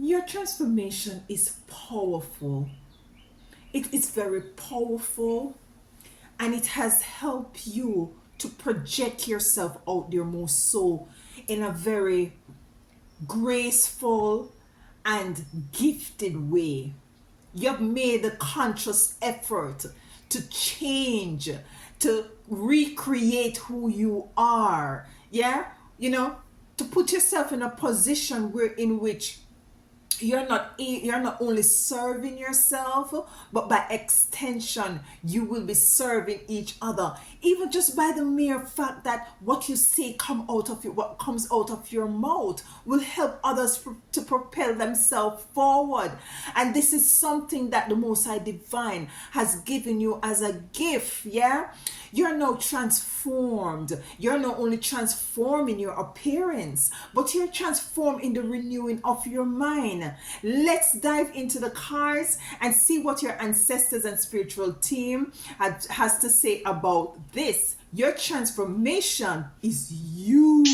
Your transformation is powerful. It is very powerful, and it has helped you to project yourself out there more so in a very graceful and gifted way. You've made a conscious effort to change, to recreate who you are. Yeah? You know, to put yourself in a position where in which you're not only serving yourself, but by extension you will be serving each other, even just by the mere fact that what you say come out of you what comes out of your mouth will help others to propel themselves forward. And this is something that the Most High Divine has given you as a gift. Yeah, you're now transformed. You're not only transformed in your appearance, but you're transformed in the renewing of your mind. Let's dive into the cards and see what your ancestors and spiritual team has to say about this. Your transformation is huge.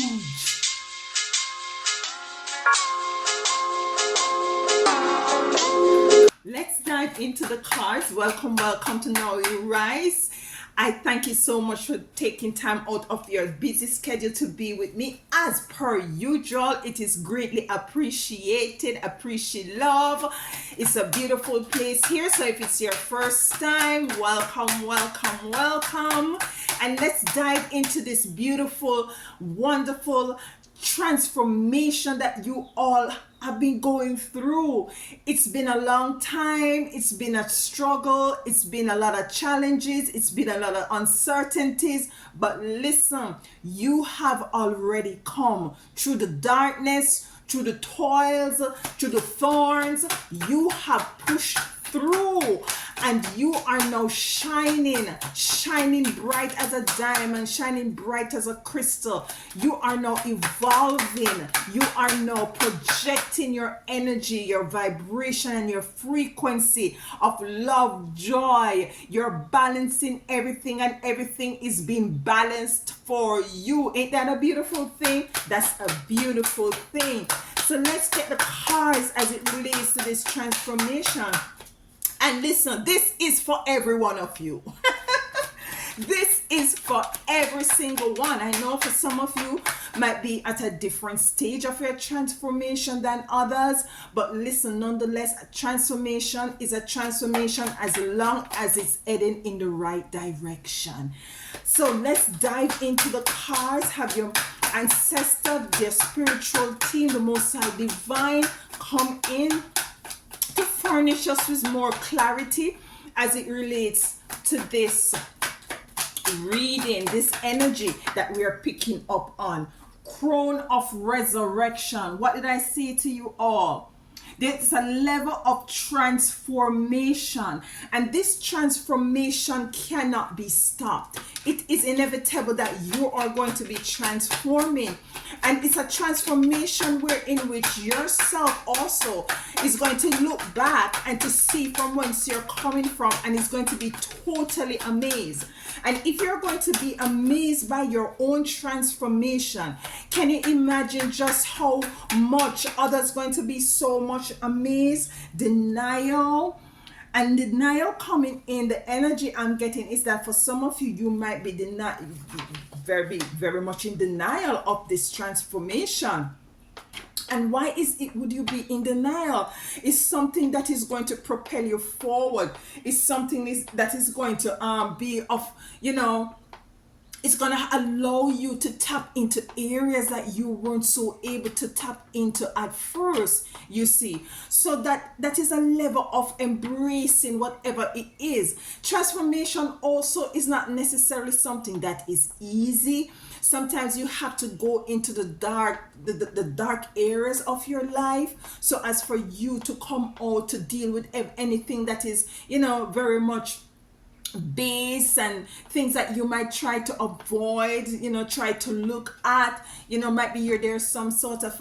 Let's dive into the cards. Welcome, welcome to Now You Rise. I thank you so much for taking time out of your busy schedule to be with me. As per usual, it is greatly appreciated. Appreciate love. It's a beautiful place here. So if it's your first time, welcome, welcome, welcome. And let's dive into this beautiful, wonderful transformation that you all have been going through. It's been a long time. It's been a struggle. It's been a lot of challenges. It's been a lot of uncertainties. But listen, you have already come through the darkness, through the toils, through the thorns. You have pushed through, and you are now shining bright as a diamond, shining bright as a crystal. You are now evolving. You are now projecting your energy, your vibration, and your frequency of love, joy. You're balancing everything, and everything is being balanced for you. Ain't that a beautiful thing? That's a beautiful thing. So let's get the cards as it relates to this transformation. And listen, this is for every one of you. This is for every single one. I know for some of you might be at a different stage of your transformation than others, but listen, nonetheless, a transformation is a transformation as long as it's heading in the right direction. So let's dive into the cards. Have your ancestor, their spiritual team, the Most High Divine, come in to furnish us with more clarity as it relates to this reading, this energy that we are picking up on. Crown of Resurrection. What did I say to you all? There's a level of transformation, and this transformation cannot be stopped. It is inevitable that you are going to be transforming, and it's a transformation wherein which yourself also is going to look back and to see from whence you're coming from, and is going to be totally amazed. And if you're going to be amazed by your own transformation, can you imagine just how much others going to be so much amazed? Denial. And denial coming in, the energy I'm getting is that for some of you, you might be very much in denial of this transformation. And why would you be in denial? It's something that is going to propel you forward. It's something that is going to be of, it's going to allow you to tap into areas that you weren't so able to tap into at first, you see. So that is a level of embracing whatever it is. Transformation also is not necessarily something that is easy. Sometimes you have to go into the dark areas of your life, so as for you to come out to deal with anything that is, very much base and things that you might try to avoid, try to look at, might be there's some sort of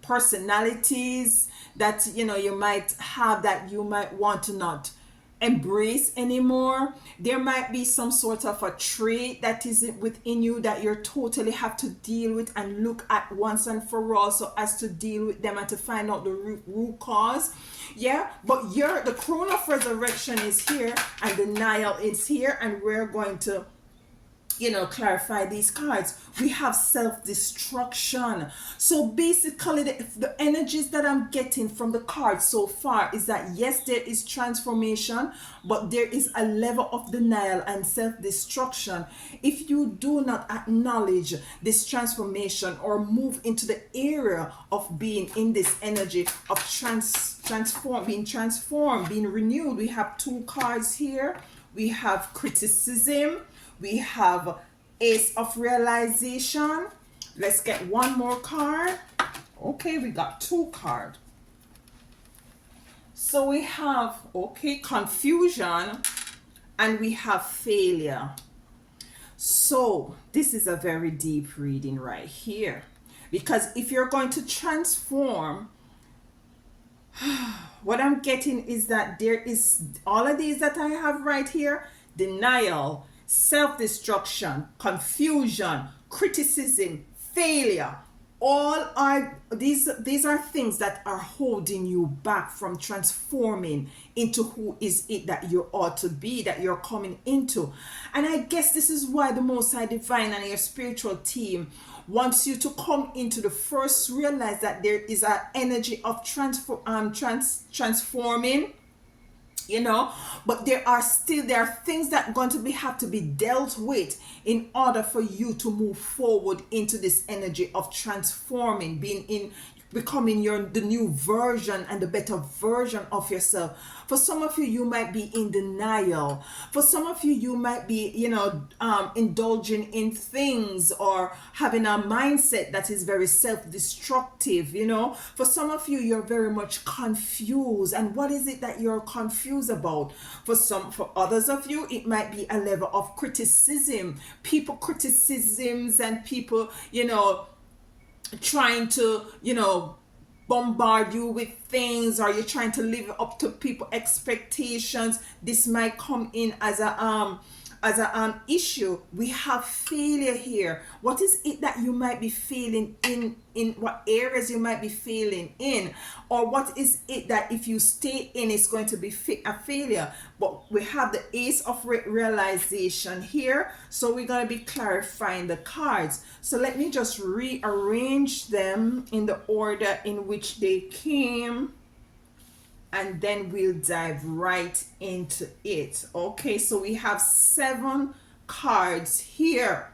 personalities that you might have that you might want to not embrace anymore. There might be some sort of a trait that is within you that you totally have to deal with and look at once and for all, so as to deal with them and to find out the root cause. Yeah, but the crown of resurrection is here and denial is here, and we're going to clarify these cards. We have self-destruction. So basically the energies that I'm getting from the cards so far is that yes, there is transformation, but there is a level of denial and self-destruction. If you do not acknowledge this transformation or move into the area of being in this energy of being transformed, being renewed. We have two cards here. We have criticism. We have Ace of Realization. Let's get one more card. Okay, we got two cards. So we have, confusion, and we have failure. So this is a very deep reading right here. Because if you're going to transform, what I'm getting is that there is all of these that I have right here: denial, self-destruction, confusion, criticism, failure. All are these are things that are holding you back from transforming into who is it that you ought to be, that you're coming into. And I guess this is why the Most High Divine and your spiritual team wants you to come into the first, realize that there is an energy of transforming, but there are things that are going to have to be dealt with in order for you to move forward into this energy of transforming, becoming the new version and the better version of yourself. For some of you, you might be in denial. For some of you, you might be, indulging in things or having a mindset that is very self-destructive, For some of you, you're very much confused. And what is it that you're confused about? For others of you, it might be a level of criticism. People criticisms and people, trying to, bombard you with things, or you're trying to live up to people expectations. This might come in as a issue. We have failure here. What is it that you might be feeling in what areas you might be failing in, or what is it that if you stay in, it's going to be a failure? But we have the Ace of Realization here, so we're going to be clarifying the cards. So let me just rearrange them in the order in which they came, and then we'll dive right into it. Okay, so we have 7 cards here.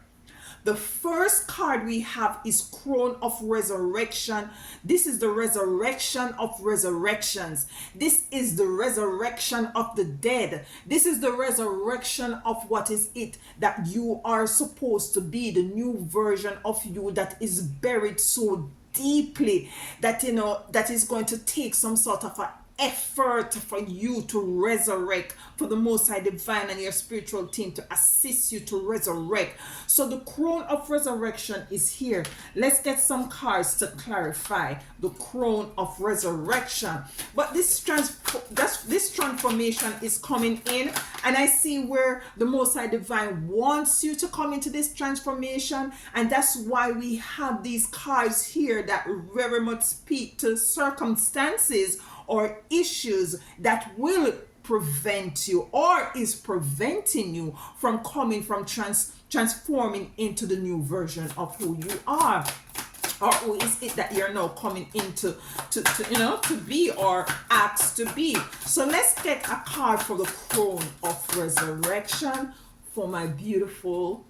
The first card we have is Crown of Resurrection. This is the resurrection of resurrections. This is the resurrection of the dead. This is the resurrection of what is it that you are supposed to be, the new version of you that is buried so deeply that that is going to take some sort of a effort for you to resurrect, for the Most High Divine and your spiritual team to assist you to resurrect. So the Crown of Resurrection is here. Let's get some cards to clarify the Crown of Resurrection. But this transformation is coming in, and I see where the Most High Divine wants you to come into this transformation, and that's why we have these cards here that very much speak to circumstances or issues that will prevent you or is preventing you from transforming into the new version of who you are, or who is it that you're now coming into to be or asked to be. So let's get a card for the Crown of Resurrection for my beautiful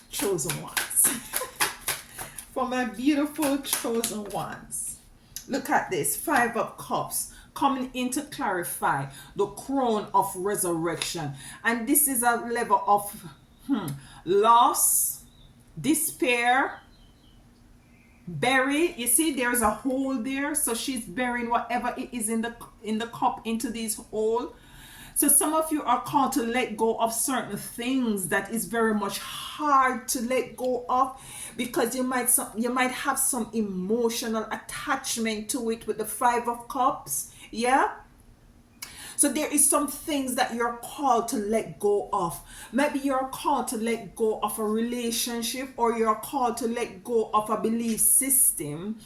chosen ones. For my beautiful chosen ones. Look at this, 5 of Cups coming in to clarify the Crown of Resurrection. And this is a level of loss, despair, bury. You see, there's a hole there, so she's burying whatever it is in the cup into this hole. So some of you are called to let go of certain things that is very much hard to let go of, because you might have some emotional attachment to it with the 5 of Cups. Yeah. So there is some things that you're called to let go of. Maybe you're called to let go of a relationship, or you're called to let go of a belief system,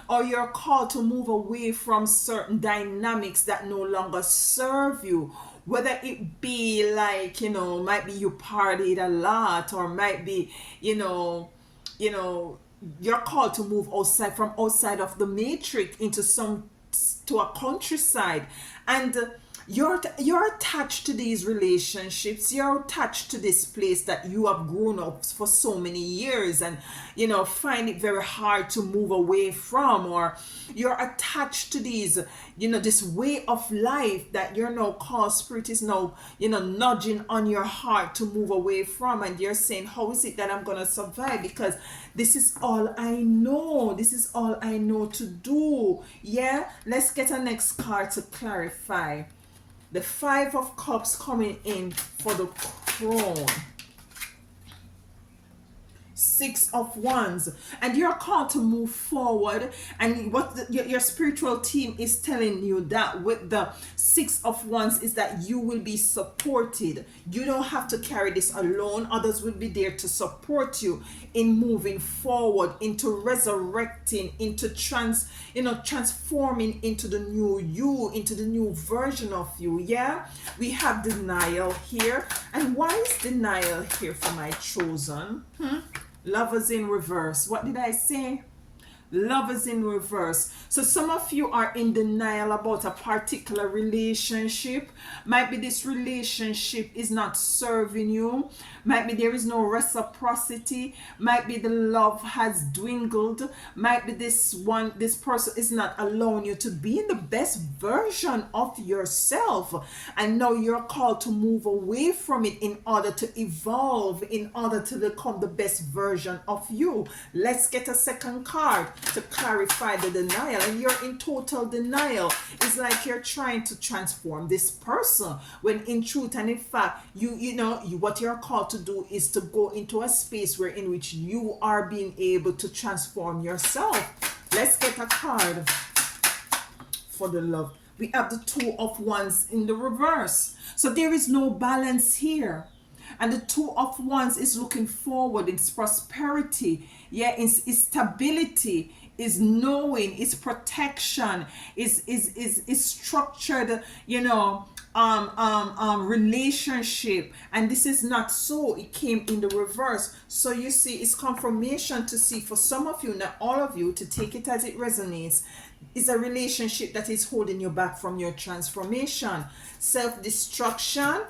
or you're called to move away from certain dynamics that no longer serve you. Whether it be like, might be you partied a lot, or might be, you know, you're called to move outside, from outside of the matrix into some, to a countryside. And you're attached to these relationships, you're attached to this place that you have grown up for so many years, and find it very hard to move away from. Or you're attached to these, this way of life that you're now called, spirit is now nudging on your heart to move away from. And you're saying, how is it that I'm gonna survive, because this is all I know, this is all I know to do. Yeah, let's get a next card to clarify. The Five of Cups coming in for the crown. Six of Wands, and you're called to move forward. And what your spiritual team is telling you, that with the Six of Wands, is that you will be supported. You don't have to carry this alone. Others will be there to support you in moving forward, into resurrecting, into transforming into the new you, into the new version of you. Yeah, we have denial here. And why is denial here for my chosen? Lovers in reverse. What did I say? Lovers in reverse. So some of you are in denial about a particular relationship. Might be this relationship is not serving you. Might be there is no reciprocity. Might be the love has dwindled. Might be this person is not allowing you to be in the best version of yourself. And now you're called to move away from it in order to evolve, in order to become the best version of you. Let's get a second card to clarify the denial. And you're in total denial. It's like you're trying to transform this person, when in truth and in fact, what you're called to do is to go into a space where in which you are being able to transform yourself. Let's get a card for the love. We have the Two of Wands in the reverse. So there is no balance here. And the Two of Wands is looking forward. It's prosperity. Yeah, it's stability, is knowing, is protection, is structured, relationship. And this is not so. It came in the reverse. So you see, it's confirmation to see, for some of you, not all of you, to take it as it resonates, is a relationship that is holding you back from your transformation. Self-destruction.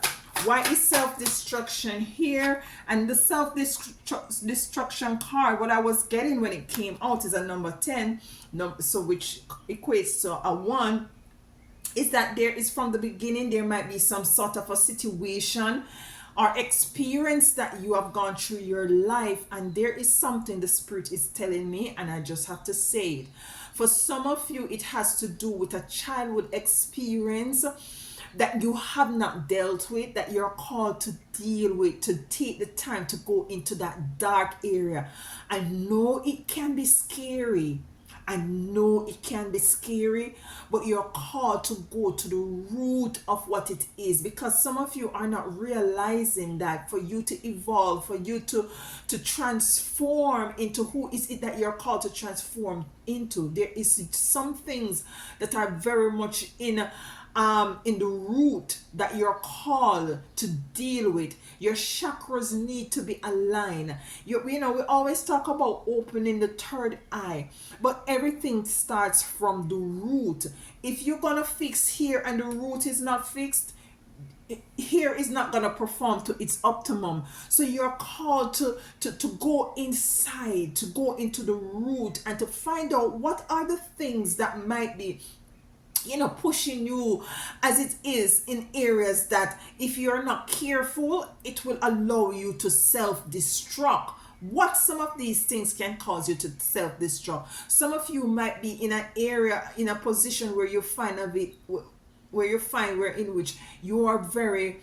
Why is self-destruction here? And the self-destruction card, what I was getting when it came out, is a number 10, so which equates to a 1, is that there is, from the beginning, there might be some sort of a situation or experience that you have gone through your life, and there is something the spirit is telling me, and I just have to say it. For some of you, it has to do with a childhood experience that you have not dealt with, that you're called to deal with, to take the time to go into that dark area. I know it can be scary. I know it can be scary, but you're called to go to the root of what it is, because some of you are not realizing that for you to evolve, for you to transform into who is it that you're called to transform into, there is some things that are very much in the root that you're called to deal with. Your chakras need to be aligned. We always talk about opening the third eye, but everything starts from the root. If you're gonna fix here and the root is not fixed, here is not gonna perform to its optimum. So you're called to go inside, to go into the root, and to find out what are the things that might be pushing you as it is in areas that, if you're not careful, it will allow you to self-destruct. What some of these things can cause you to self-destruct? Some of you might be in an area, in a position where you find in which you are very,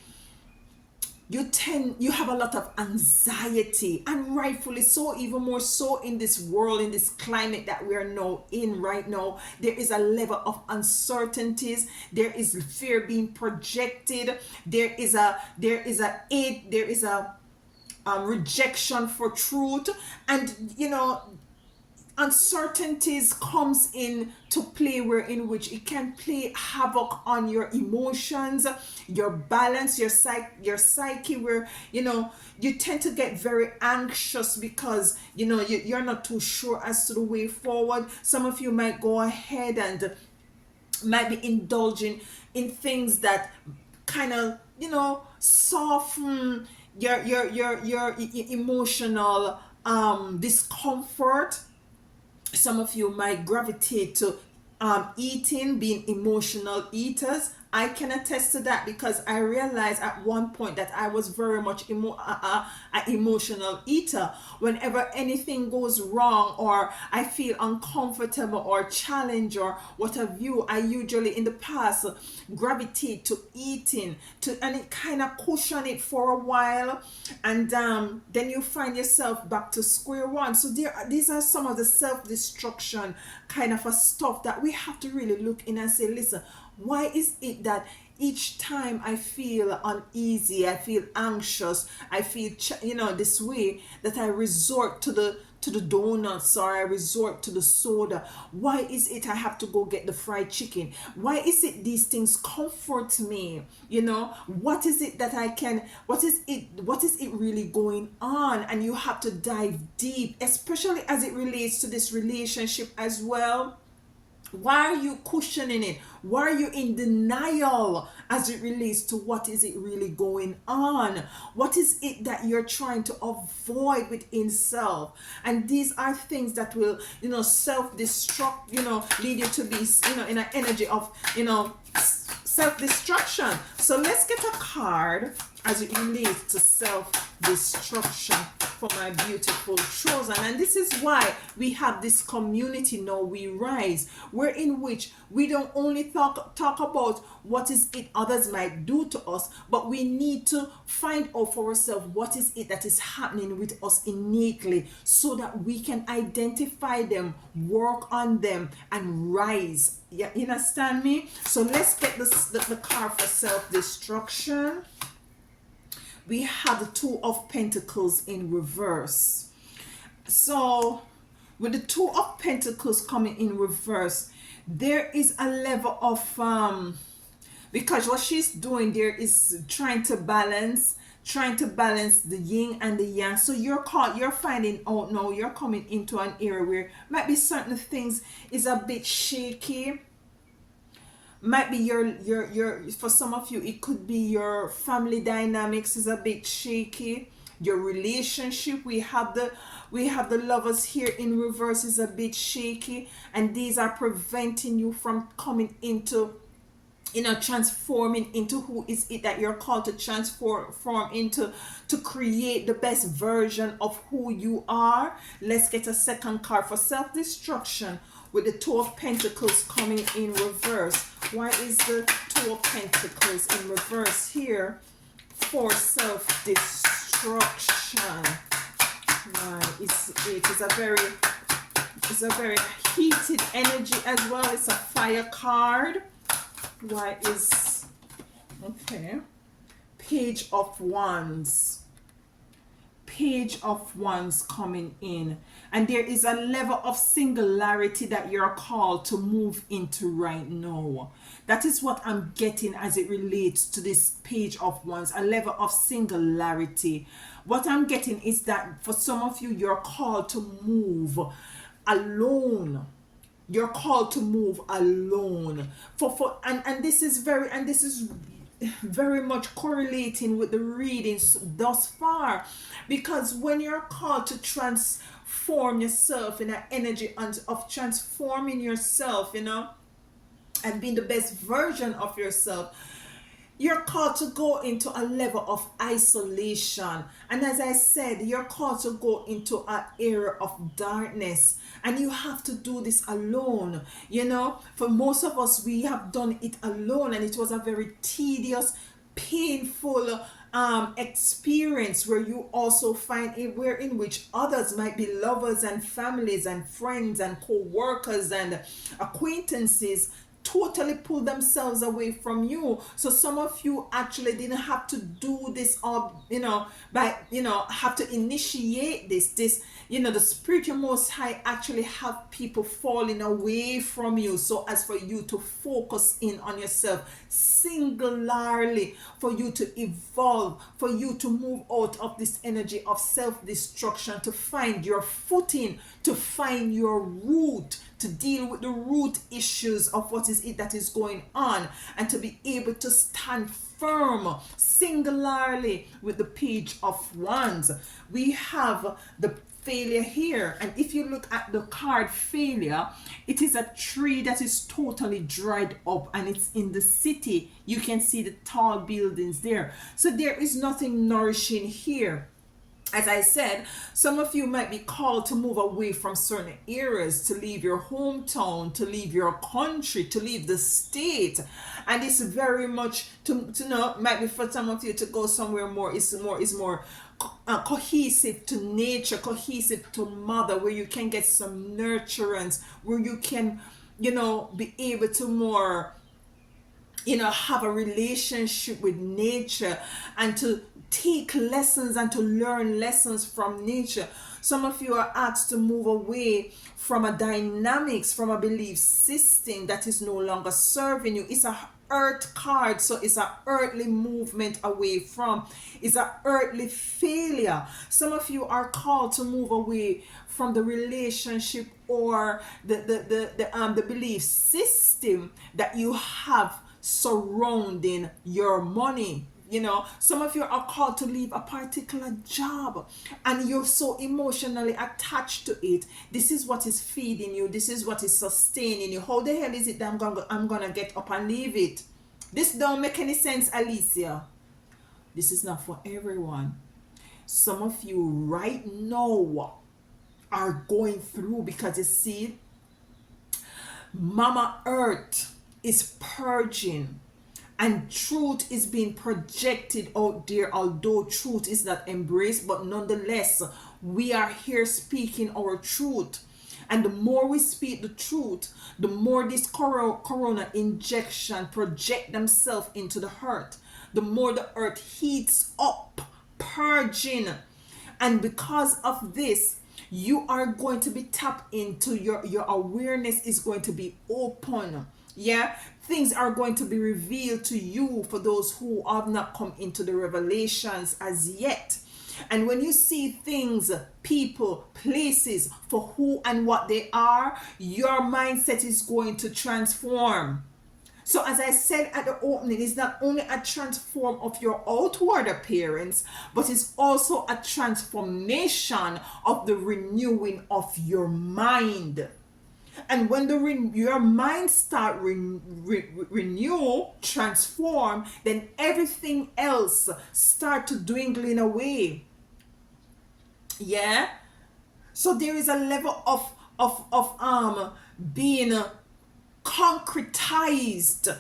you have a lot of anxiety, and rightfully so, even more so in this world, in this climate that we are now in right now. There is a level of uncertainties, there is fear being projected, there is a rejection for truth, and uncertainties comes in to play, where in which it can play havoc on your emotions, your balance, your psyche, where you tend to get very anxious because you're not too sure as to the way forward. Some of you might go ahead and might be indulging in things that kind of soften your emotional discomfort. Some of you might gravitate to eating, being emotional eaters. I can attest to that because I realized at one point that I was very much an emotional eater. Whenever anything goes wrong, or I feel uncomfortable or challenged or what have you, I usually in the past gravitate to eating, and it kind of cushion it for a while, and then you find yourself back to square one. So these are some of the self-destruction kind of a stuff that we have to really look in and say, listen, why is it that each time I feel uneasy, I feel anxious, I feel this way, that I resort to the donuts, or I resort to the soda? Why is it I have to go get the fried chicken? Why is it these things comfort me? What is it that I can, what is it really going on? And you have to dive deep, especially as it relates to this relationship as well. Why are you cushioning it? Why are you in denial as it relates to what is it really going on? What is it that you're trying to avoid within self? And these are things that will, self-destruct, lead you to be, in an energy of, self-destruction. So let's get a card as it relates to self-destruction for my beautiful chosen. And this is why we have this community now, We Rise, where in which we don't only talk about what is it others might do to us, but we need to find out for ourselves what is it that is happening with us innately, so that we can identify them, work on them, and rise. Yeah, you understand me? So let's get the card for self-destruction. We have the Two of Pentacles in reverse. So with the Two of Pentacles coming in reverse, there is a level of because what she's doing there is trying to balance the yin and the yang. So you're finding out now, you're coming into an area where might be certain things is a bit shaky. Might be your for some of you, it could be your family dynamics is a bit shaky. Your relationship, we have the Lovers here in reverse, is a bit shaky, and these are preventing you from coming into, transforming into who is it that you're called to transform into, to create the best version of who you are. Let's get a second card for self-destruction with the Two of Pentacles coming in reverse. Why is the Two of Pentacles in reverse here for self-destruction? Why is it? It's a very heated energy as well. It's a fire card. Why is, okay, Page of Wands. Page of Wands coming in, and there is a level of singularity that you're called to move into right now. That is what I'm getting as it relates to this Page of Wands, a level of singularity. What I'm getting is that for some of you, you're called to move alone. You're called to move alone. And this is very much correlating with the readings thus far, because when you're called to transform yourself in an energy of transforming yourself, and being the best version of yourself, you're called to go into a level of isolation. And as I said, you're called to go into an era of darkness. And you have to do this alone. For most of us, we have done it alone. And it was a very tedious, painful experience where you also find it where in which others might be lovers and families and friends and co-workers and acquaintances totally pull themselves away from you. So some of you actually didn't have to do this, or by have to initiate this the spiritual most high actually have people falling away from you, so as for you to focus in on yourself singularly, for you to evolve, for you to move out of this energy of self-destruction, to find your footing, to find your root, to deal with the root issues of what is it that is going on, and to be able to stand firm singularly with the Page of Wands. We have the failure here, and if you look at the card failure, it is a tree that is totally dried up and it's in the city. You can see the tall buildings there, so there is nothing nourishing here. As I said, some of you might be called to move away from certain areas, to leave your hometown, to leave your country, to leave the state. And it's very much to know, might be for some of you to go somewhere more is more cohesive to nature, cohesive to mother, where you can get some nurturance, where you can be able to more have a relationship with nature, and to take lessons and to learn lessons from nature. Some of you are asked to move away from a dynamics, from a belief system that is no longer serving you. It's a earth card, so it's an earthly movement away from, it's an earthly failure. Some of you are called to move away from the relationship or the belief system that you have surrounding your money. Some of you are called to leave a particular job and you're so emotionally attached to it. This is what is feeding you. This is what is sustaining you. How the hell is it that I'm gonna get up and leave it? This don't make any sense, Alicia. This is not for everyone. Some of you right now are going through, because you see, Mama Earth is purging and truth is being projected out there, although truth is not embraced, but nonetheless we are here speaking our truth. And the more we speak the truth, the more this corona injection project themselves into the earth, the more the earth heats up, purging. And because of this, you are going to be tapped into, your awareness is going to be open. Yeah, things are going to be revealed to you for those who have not come into the revelations as yet. And when you see things, people, places for who and what they are, your mindset is going to transform. So as I said at the opening, it's not only a transform of your outward appearance, but it's also a transformation of the renewing of your mind. And when your mind start renew, transform, then everything else start to dwindling away. Yeah. So there is a level of being concretized,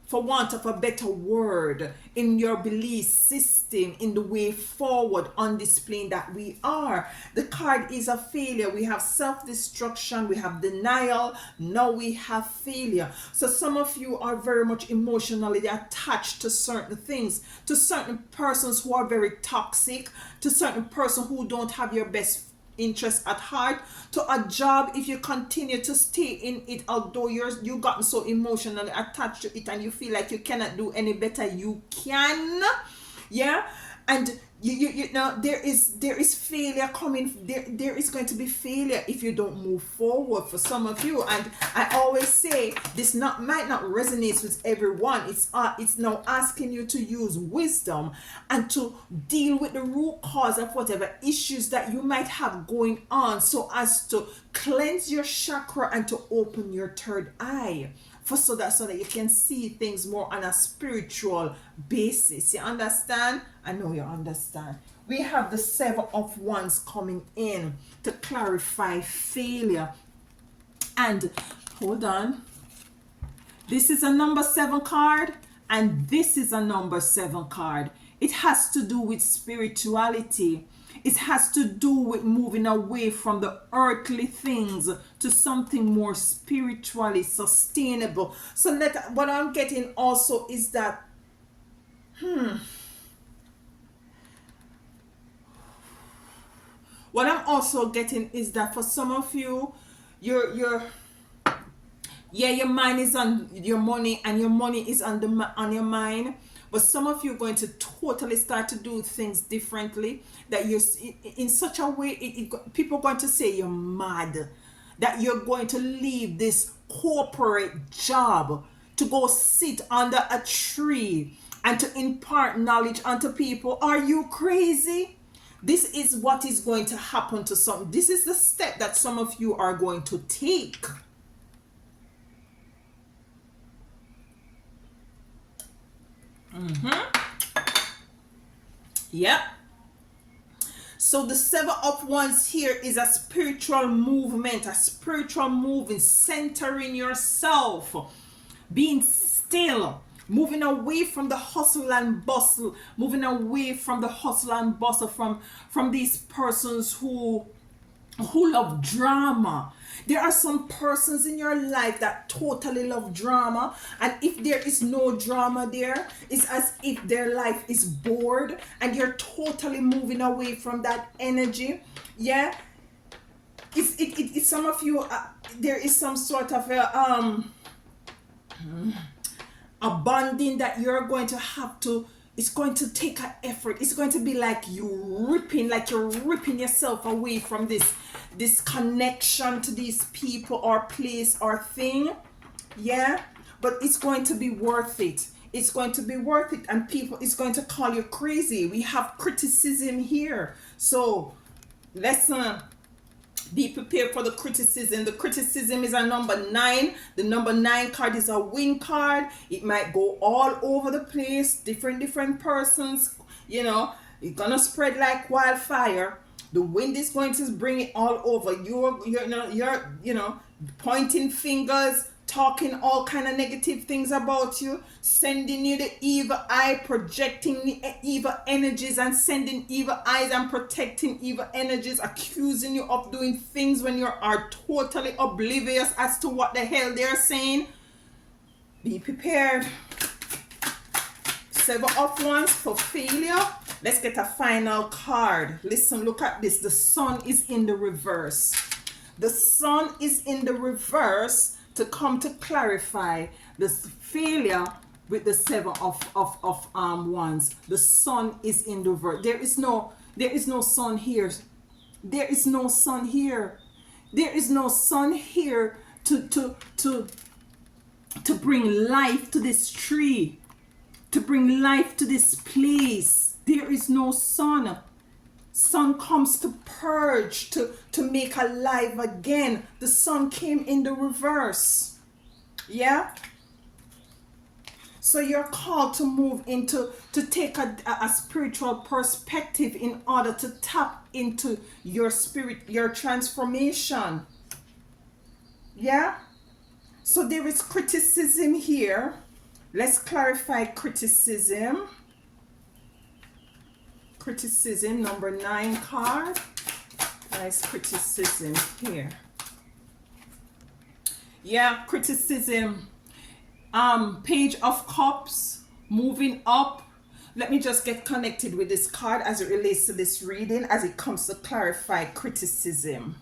for want of a better word, in your belief system, in the way forward, on displaying that we are. The card is a failure. We have self-destruction, we have denial, now we have failure. So some of you are very much emotionally attached to certain things, to certain persons who are very toxic, to certain persons who don't have your best interest at heart, to a job, if you continue to stay in it, although you gotten so emotionally attached to it and you feel like you cannot do any better, you can. Yeah. And you know, there is failure coming. There is going to be failure if you don't move forward for some of you. And I always say this might not resonate with everyone. It's now asking you to use wisdom and to deal with the root cause of whatever issues that you might have going on, so as to cleanse your chakra and to open your third eye, so that you can see things more on a spiritual basis. You understand? I know you understand. We have the Seven of Wands coming in to clarify failure. And hold on. This is a number 7 card, and this is a number 7 card. It has to do with spirituality. It has to do with moving away from the earthly things to something more spiritually sustainable. So that what I'm getting also is that what I'm also getting is that for some of you, your yeah, your mind is on your money and your money is on on your mind, but some of you are going to totally start to do things differently, that you're in such a way people are going to say you're mad, that you're going to leave this corporate job to go sit under a tree and to impart knowledge unto people. Are you crazy? This is what is going to happen to some. This is the step that some of you are going to take. Yep. So the Seven of Wands here is a spiritual movement, a spiritual moving, centering yourself, being still, moving away from the hustle and bustle, moving away from the hustle and bustle, from these persons who love drama. There are some persons in your life that totally love drama, and if there is no drama there, it's as if their life is bored, and you're totally moving away from that energy. Yeah, it's some of you. There is some sort of a bonding that you're going to have to. It's going to take an effort. It's going to be like you're ripping yourself away from this connection to these people or place or thing. Yeah, but it's going to be worth it. It's going to be worth it, and people is going to call you crazy. We have criticism here, so let's be prepared for the criticism. The criticism is a number 9. The number 9 card is a wind card. It might go all over the place, different persons, it's gonna spread like wildfire. The wind is going to bring it all over. You're pointing fingers, talking all kind of negative things about you, sending you the evil eye, projecting the evil energies and sending evil eyes and protecting evil energies, accusing you of doing things when you are totally oblivious as to what the hell they're saying. Be prepared. Seven of Wands for failure. Let's get a final card. Listen, look at this. The Sun is in the reverse. The Sun is in the reverse to come to clarify this failure with the Seven of Wands. The Sun is in the reverse. There is no sun here. There is no sun here. There is no sun here to bring life to this tree, to bring life to this place. There is no sun. Sun comes to purge, to make alive again. The sun came in the reverse. Yeah? So you're called to move into, to take a spiritual perspective in order to tap into your spirit, your transformation. Yeah? So there is criticism here. Let's clarify criticism. Criticism, number 9 card. Nice criticism here. Yeah, criticism. Page of Cups, moving up. Let me just get connected with this card as it relates to this reading, as it comes to clarify criticism.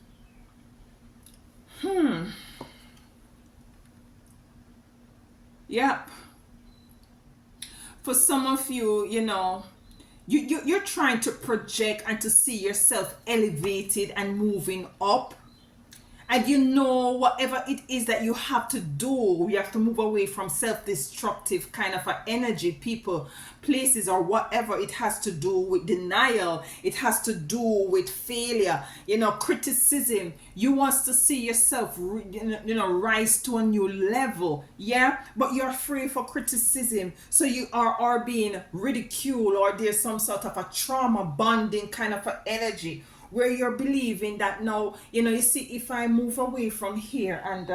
Yep. For some of you, you're trying to project and to see yourself elevated and moving up, and whatever it is that you have to do, you have to move away from self-destructive kind of energy, people, places, or whatever. It has to do with denial, it has to do with failure, criticism. You want to see yourself rise to a new level. Yeah, but you're afraid for criticism, so you are being ridiculed, or there's some sort of a trauma bonding kind of energy where you're believing that now, you see, if I move away from here and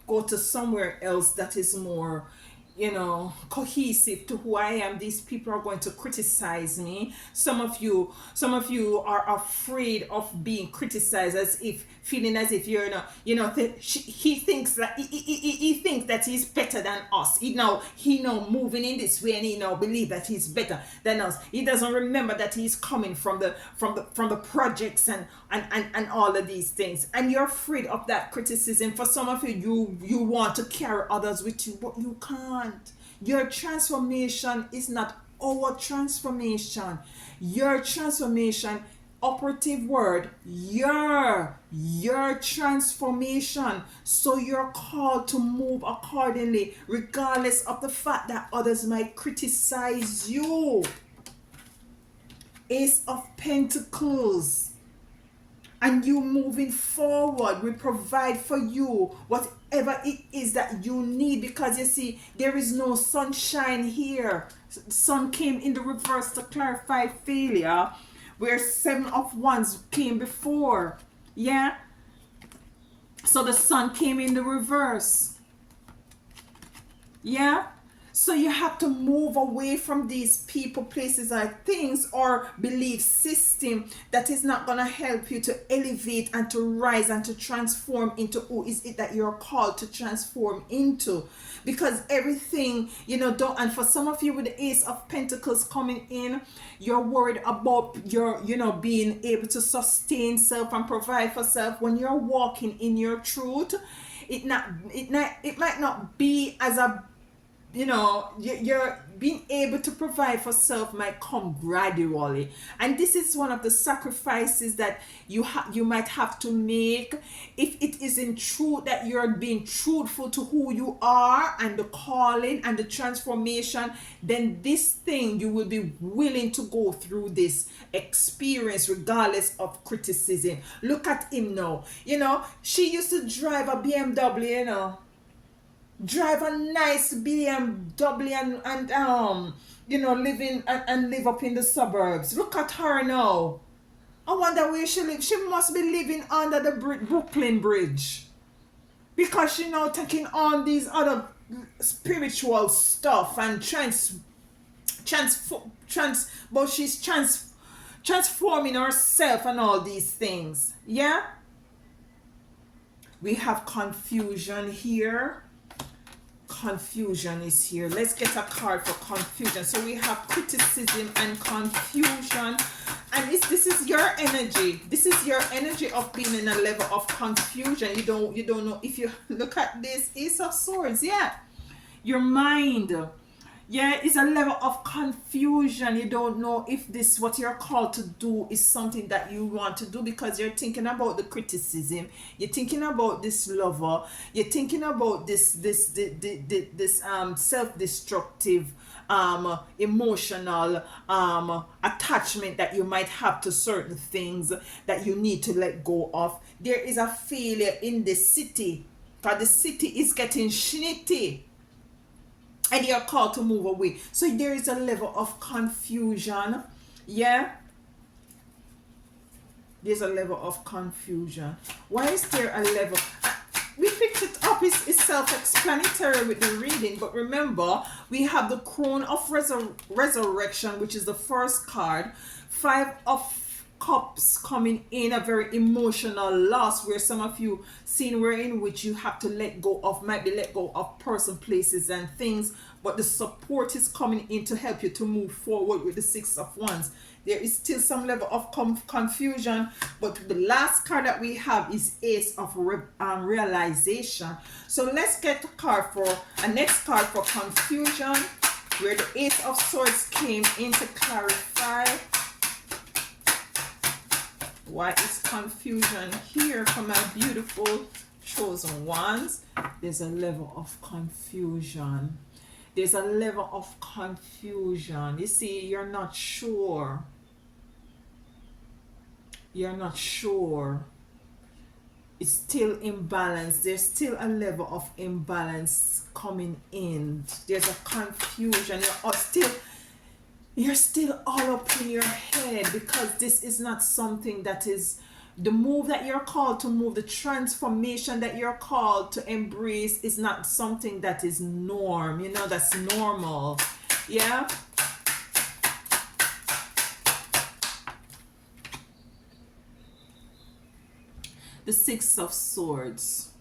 go to somewhere else that is more cohesive to who I am. These people are going to criticize me. Some of you are afraid of being criticized, as if feeling as if you're not, he thinks that he thinks that he's better than us. He moving in this way, and he now believe that he's better than us. He doesn't remember that he's coming from the projects and all of these things, and you're afraid of that criticism. For some of you want to carry others with you, but you can't. Your transformation is not our transformation. Your transformation, operative word, your transformation. So you're called to move accordingly, regardless of the fact that others might criticize you. Ace of Pentacles. And you moving forward will provide for you whatever it is that you need, because you see, there is no sunshine here. Sun came in the reverse to clarify failure, where Seven of Wands came before. Yeah, so the sun came in the reverse. Yeah, so you have to move away from these people, places, or things, or belief system that is not going to help you to elevate and to rise and to transform into who is it that you're called to transform into. Because everything, don't, and for some of you with the Ace of Pentacles coming in, you're worried about your, being able to sustain self and provide for self. When you're walking in your truth, it might not be as a, you're being able to provide for self might come gradually, and this is one of the sacrifices that you might have to make if it isn't true that you're being truthful to who you are and the calling and the transformation. Then this thing, you will be willing to go through this experience regardless of criticism. Look at him now. She used to drive a BMW, drive a nice BMW and living and live up in the suburbs. Look at her now. I wonder where she lives. She must be living under the Brooklyn Bridge, because she now taking on these other spiritual stuff and but she's transforming herself and all these things. Yeah, we have confusion here. Confusion is here. Let's get a card for confusion. So we have criticism and confusion, and this is your energy. This is your energy of being in a level of confusion. You don't know. If you look at this Ace of Swords, yeah, your mind, yeah, it's a level of confusion. You don't know if this, what you're called to do, is something that you want to do, because you're thinking about the criticism, you're thinking about this lover, you're thinking about this self-destructive emotional attachment that you might have to certain things that you need to let go of. There is a failure in the city, because the city is getting schnitty, and you're called to move away. So there is a level of confusion. Yeah, there's a level of confusion. Why is there a level? We picked it up. It's self-explanatory with the reading, but remember, we have the Crown of Resurrection, which is the first card. Five of Cups coming in, a very emotional loss, where some of you seen where in which you have to let go of, might be let go of person, places and things, but the support is coming in to help you to move forward with the Six of Wands. There is still some level of confusion, but the last card that we have is Ace of Realization. So let's get a next card for confusion, where the Ace of Swords came in to clarify. Why is confusion here for my beautiful chosen ones? There's a level of confusion. There's a level of confusion. You see, you're not sure. You're not sure. It's still imbalanced. There's still a level of imbalance coming in. There's a confusion. You're still all up in your head, because this is not something that is The move that you're called to move, the transformation that you're called to embrace is not something that is norm, you know, that's normal. Yeah. The Six of Swords.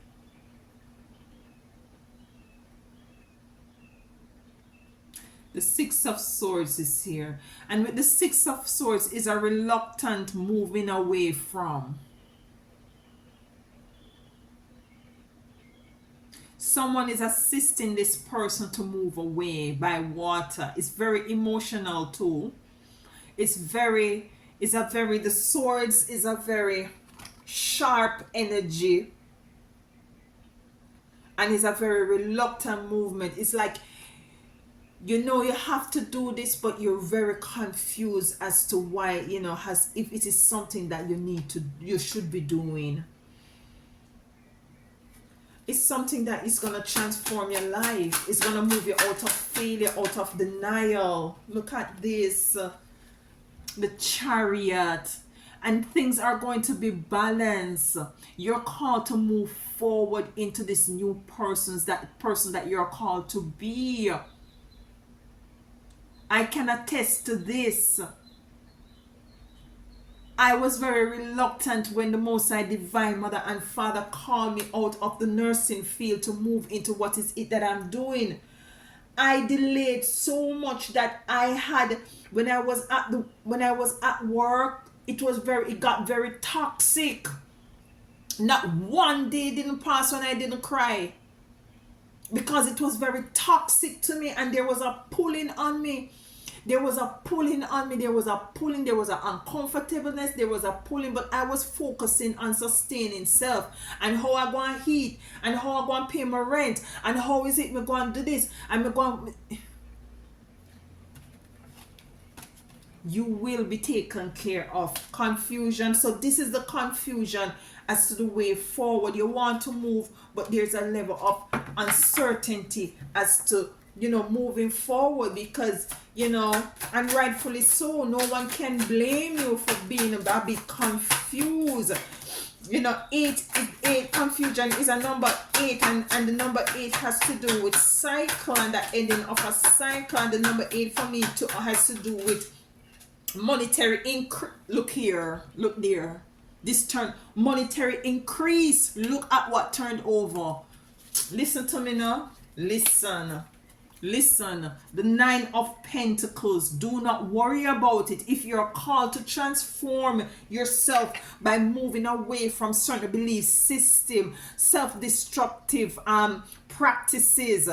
The Six of Swords is here. And with the Six of Swords is a reluctant moving away from. Someone is assisting this person to move away by water. It's very emotional too. The swords is a very sharp energy. And it's a very reluctant movement. It's like, you know, you have to do this, but you're very confused as to why, you know, if it is something that you should be doing. It's something that is going to transform your life. It's going to move you out of failure, out of denial. Look at this. The Chariot. And things are going to be balanced. You're called to move forward into this new person that you're called to be. I can attest to this. I was very reluctant when the Most High Divine Mother and Father called me out of the nursing field to move into what is it that I'm doing. I delayed so much that I had, when I was at work, it got very toxic. Not one day didn't pass when I didn't cry, because it was very toxic to me, and there was a pulling on me. There was a pulling on me. There was an uncomfortableness. There was a pulling, but I was focusing on sustaining self and how I go to eat and how I go to pay my rent and how is it me going to do this and me going. You will be taken care of. Confusion. So this is the confusion as to the way forward. You want to move, but there's a level of uncertainty as to, you know, moving forward, because, you know, and rightfully so, no one can blame you for being a bit confused. You know, eight confusion is a number 8, and the number 8 has to do with cycle and the ending of a cycle, and the number 8 for me too has to do with monetary increase. Look here, look there, this turn monetary increase. Look at what turned over. Listen to me now. Listen, the 9 of Pentacles. Do not worry about it. If you're called to transform yourself by moving away from certain belief system, self-destructive practices,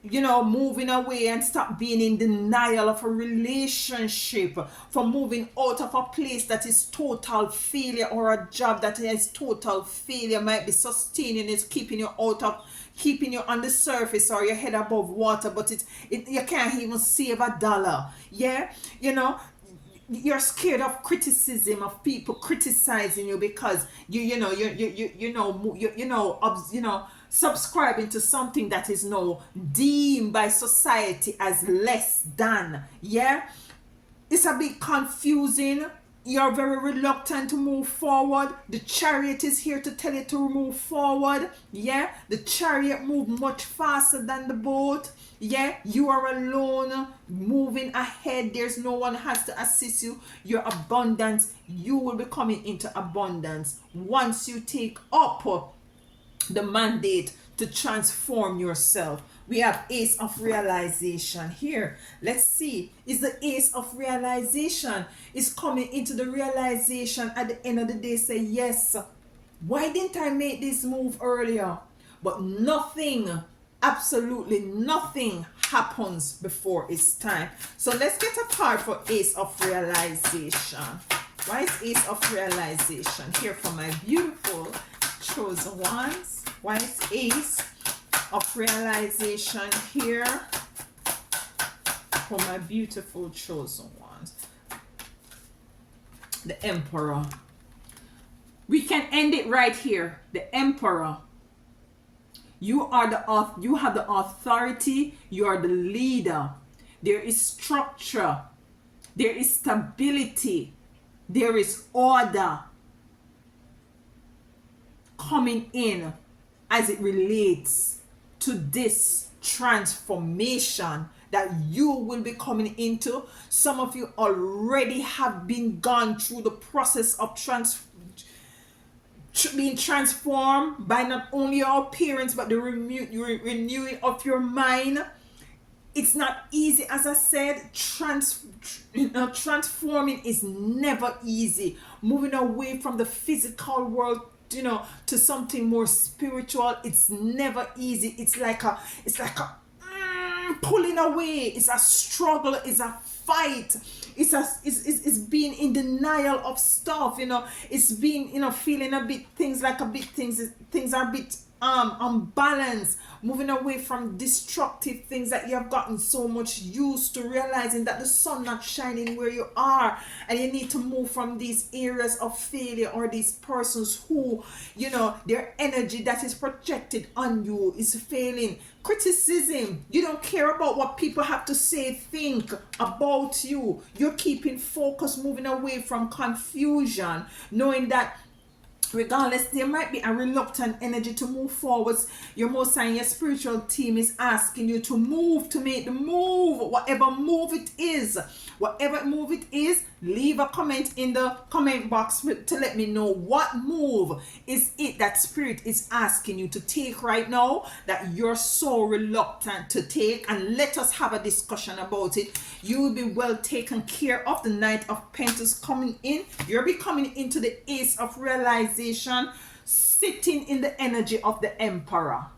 you know, moving away and stop being in denial of a relationship, from moving out of a place that is total failure, or a job that is total failure, might be sustaining, is keeping you on the surface or your head above water, but you can't even save a dollar. Yeah, you know, you're scared of criticism, of people criticizing you because you know subscribing to something that is now deemed by society as less than. Yeah, it's a bit confusing. You're very reluctant to move forward. The Chariot is here to tell you to move forward. Yeah, the Chariot moves much faster than the boat. Yeah, you are alone, moving ahead. There's no one has to assist you. Your abundance, you will be coming into abundance once you take up the mandate to transform yourself. We have Ace of Realization here. Let's see. Is the Ace of Realization is coming into the realization at the end of the day, say, yes, why didn't I make this move earlier? But nothing, absolutely nothing happens before it's time. So let's get a card for Ace of Realization. Why is Ace of Realization here for my beautiful chosen ones? Why is Ace of Realization here for my beautiful chosen ones? The Emperor. We can end it right here. The Emperor. You have the authority. You are the leader. There is structure. There is stability. There is order. coming in as it relates to this transformation that you will be coming into. Some of you already have been gone through the process of being transformed by not only your appearance but the renewing of your mind. It's not easy, as I said. Transforming is never easy. Moving away from the physical world, to something more spiritual, it's never easy. It's like a pulling away. It's a struggle. It's a fight. It's being in denial of stuff. It's being, feeling a bit things are a bit unbalanced, moving away from destructive things that you have gotten so much used to, realizing that the sun not shining where you are, and you need to move from these areas of failure, or these persons who, their energy that is projected on you is failing. Criticism, you don't care about what people have to say, think about you. You're keeping focus, moving away from confusion, knowing that regardless, there might be a reluctant energy to move forwards. Your most high, your spiritual team is asking you to move, to make the move, whatever move it is. Whatever move it is, leave a comment in the comment box to let me know what move is it that spirit is asking you to take right now, that you're so reluctant to take, and let us have a discussion about it. You will be well taken care of. The Knight of Pentacles coming in. You'll be coming into the Ace of Realization, sitting in the energy of the Emperor.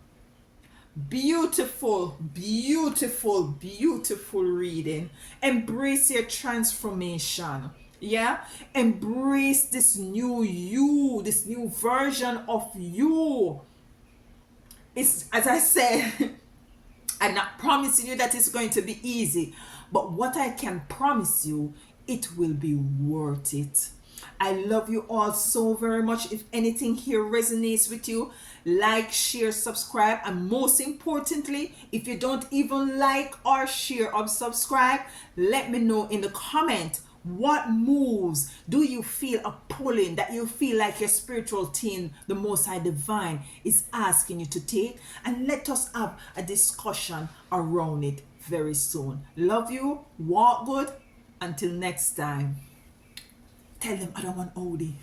Beautiful, beautiful, beautiful reading. Embrace your transformation. Yeah, embrace this new you, this new version of you. It's, as I said, I'm not promising you that it's going to be easy, but what I can promise you, it will be worth it. I love you all so very much. If anything here resonates with you, like, share, subscribe, and most importantly, if you don't even like or share or subscribe, let me know in the comment, what moves do you feel are pulling, that you feel like your spiritual team, the Most High Divine, is asking you to take, and let us have a discussion around it very soon. Love you, walk good, until next time. Tell them I don't want Odie.